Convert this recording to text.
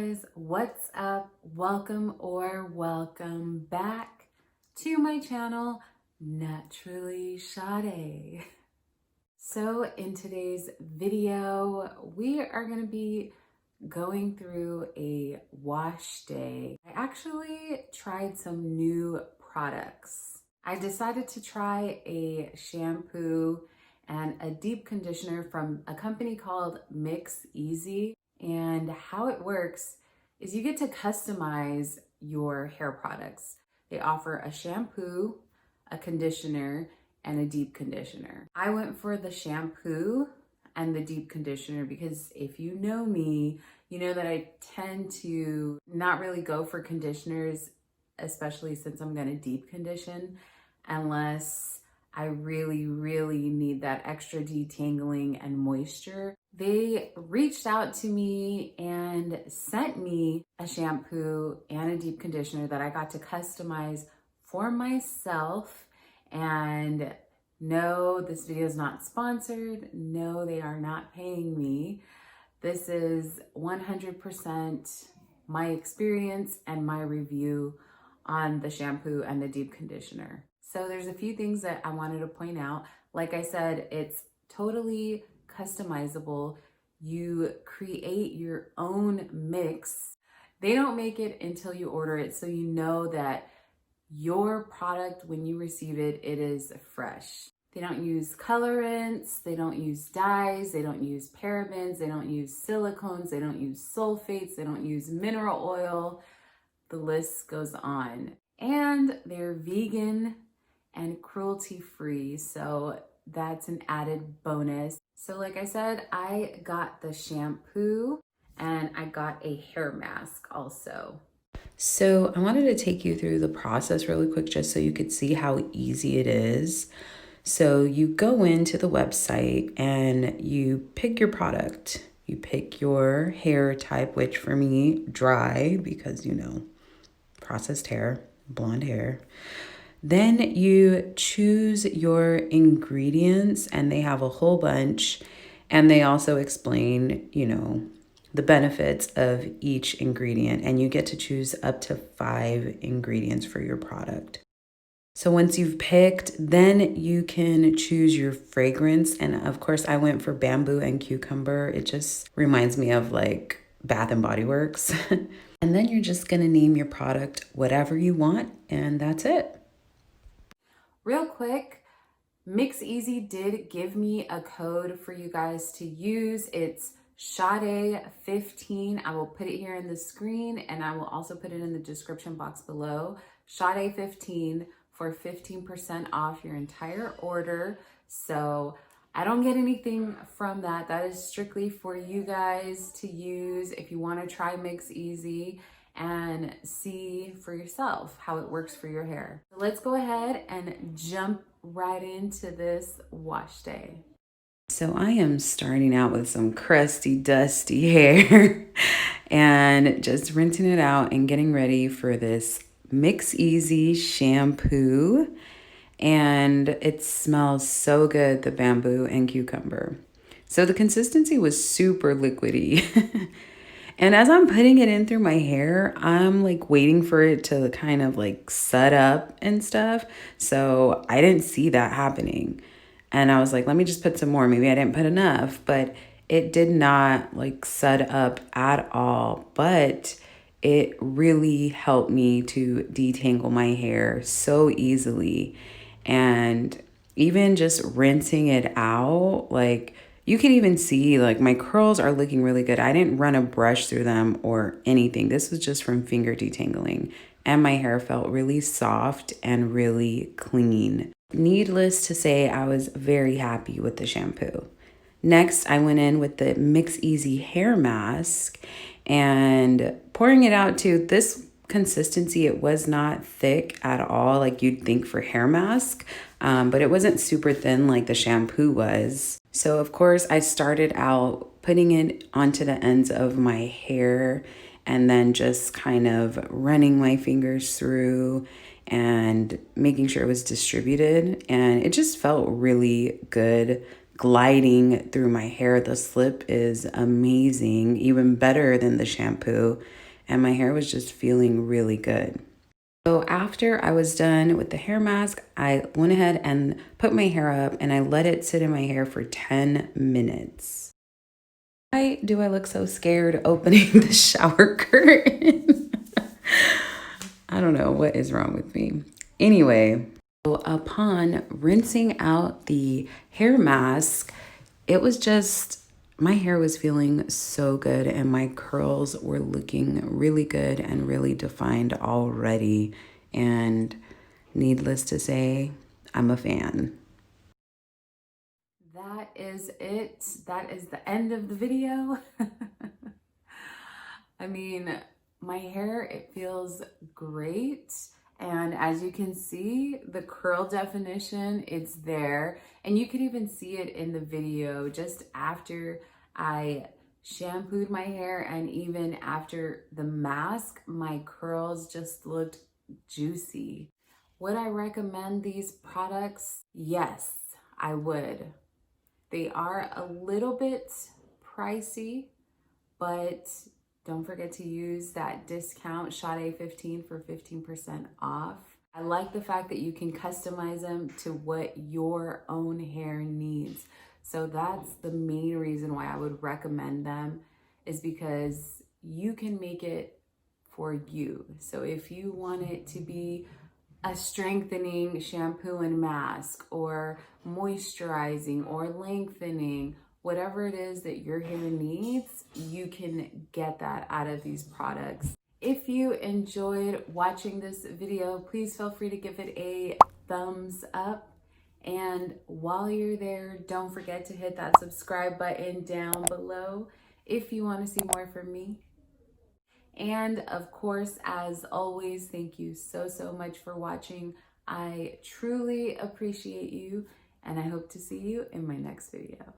guys, what's up? Welcome back to my channel, Naturally Sade. So in today's video, we are going to be going through a wash day. I actually tried some new products. I decided to try a shampoo and a deep conditioner from a company called MixEasy. And how it works is you get to customize your hair products. They offer a shampoo, a conditioner, and a deep conditioner. I went for the shampoo and the deep conditioner because if you know me, you know that I tend to not really go for conditioners, especially since I'm gonna deep condition, unless I really need that extra detangling and moisture. They reached out to me and sent me a shampoo and a deep conditioner that I got to customize for myself. And no, this video is not sponsored. No, they are not paying me. This is 100% my experience and my review on the shampoo and the deep conditioner. So there's a few things that I wanted to point out. Like I said, it's totally customizable. You create your own mix. They don't make it until you order it, so you know that your product, when you receive it, it is fresh. They don't use colorants, they don't use dyes, they don't use parabens, they don't use silicones, they don't use sulfates, they don't use mineral oil. The list goes on. And they're vegan and cruelty-free, so that's an added bonus. So like I said, I got the shampoo and I got a hair mask also. So I wanted to take you through the process really quick just so you could see how easy it is. So you go into the website and you pick your product. You pick your hair type, which for me, dry, because processed hair, blonde hair. Then you choose your ingredients, and they have a whole bunch, and they also explain, the benefits of each ingredient, and you get to choose up to 5 ingredients for your product. So once you've picked, then you can choose your fragrance. And of course, I went for bamboo and cucumber. It just reminds me of like Bath and Body Works. And then you're just gonna name your product whatever you want, and that's it. Real quick, MixEasy did give me a code for you guys to use. It's Sade15. I will put it here in the screen, and I will also put it in the description box below. Sade15 for 15% off your entire order. So I don't get anything from that. That is strictly for you guys to use if you want to try MixEasy and see for yourself how it works for your hair. So let's go ahead and jump right into this wash day. So I am starting out with some crusty, dusty hair and just rinsing it out and getting ready for this MixEasy shampoo. And it smells so good, the bamboo and cucumber. So the consistency was super liquidy. And as I'm putting it in through my hair, I'm like waiting for it to kind of like sud up and stuff. So I didn't see that happening. And I was like, let me just put some more. Maybe I didn't put enough, but it did not like sud up at all. But it really helped me to detangle my hair so easily. And even just rinsing it out, like you can even see like my curls are looking really good. I didn't run a brush through them or anything. This was just from finger detangling. And my hair felt really soft and really clean. Needless to say, I was very happy with the shampoo. Next, I went in with the MixEasy hair mask and pouring it out to this consistency. It was not thick at all like you'd think for hair mask, but it wasn't super thin like the shampoo was. So of course I started out putting it onto the ends of my hair and then just kind of running my fingers through and making sure it was distributed, and it just felt really good, gliding through my hair. The slip is amazing, even better than the shampoo. And my hair was just feeling really good. So after I was done with the hair mask, I went ahead and put my hair up and I let it sit in my hair for 10 minutes. Why do I look so scared opening the shower curtain? I don't know what is wrong with me. Anyway, so upon rinsing out the hair mask, it was just, my hair was feeling so good and my curls were looking really good and really defined already. And needless to say, I'm a fan. That is it. That is the end of the video. I mean, my hair, it feels great. And as you can see, the curl definition, it's there. And you could even see it in the video just after I shampooed my hair and even after the mask, my curls just looked juicy. Would I recommend these products? Yes, I would. They are a little bit pricey, but don't forget to use that discount Sade 15 for 15% off. I like the fact that you can customize them to what your own hair needs. So that's the main reason why I would recommend them, is because you can make it for you. So if you want it to be a strengthening shampoo and mask, or moisturizing, or lengthening, whatever it is that your hair needs, you can get that out of these products. If you enjoyed watching this video, please feel free to give it a thumbs up. And while you're there, don't forget to hit that subscribe button down below if you want to see more from me. And of course, as always, thank you so much for watching. I truly appreciate you, and I hope to see you in my next video.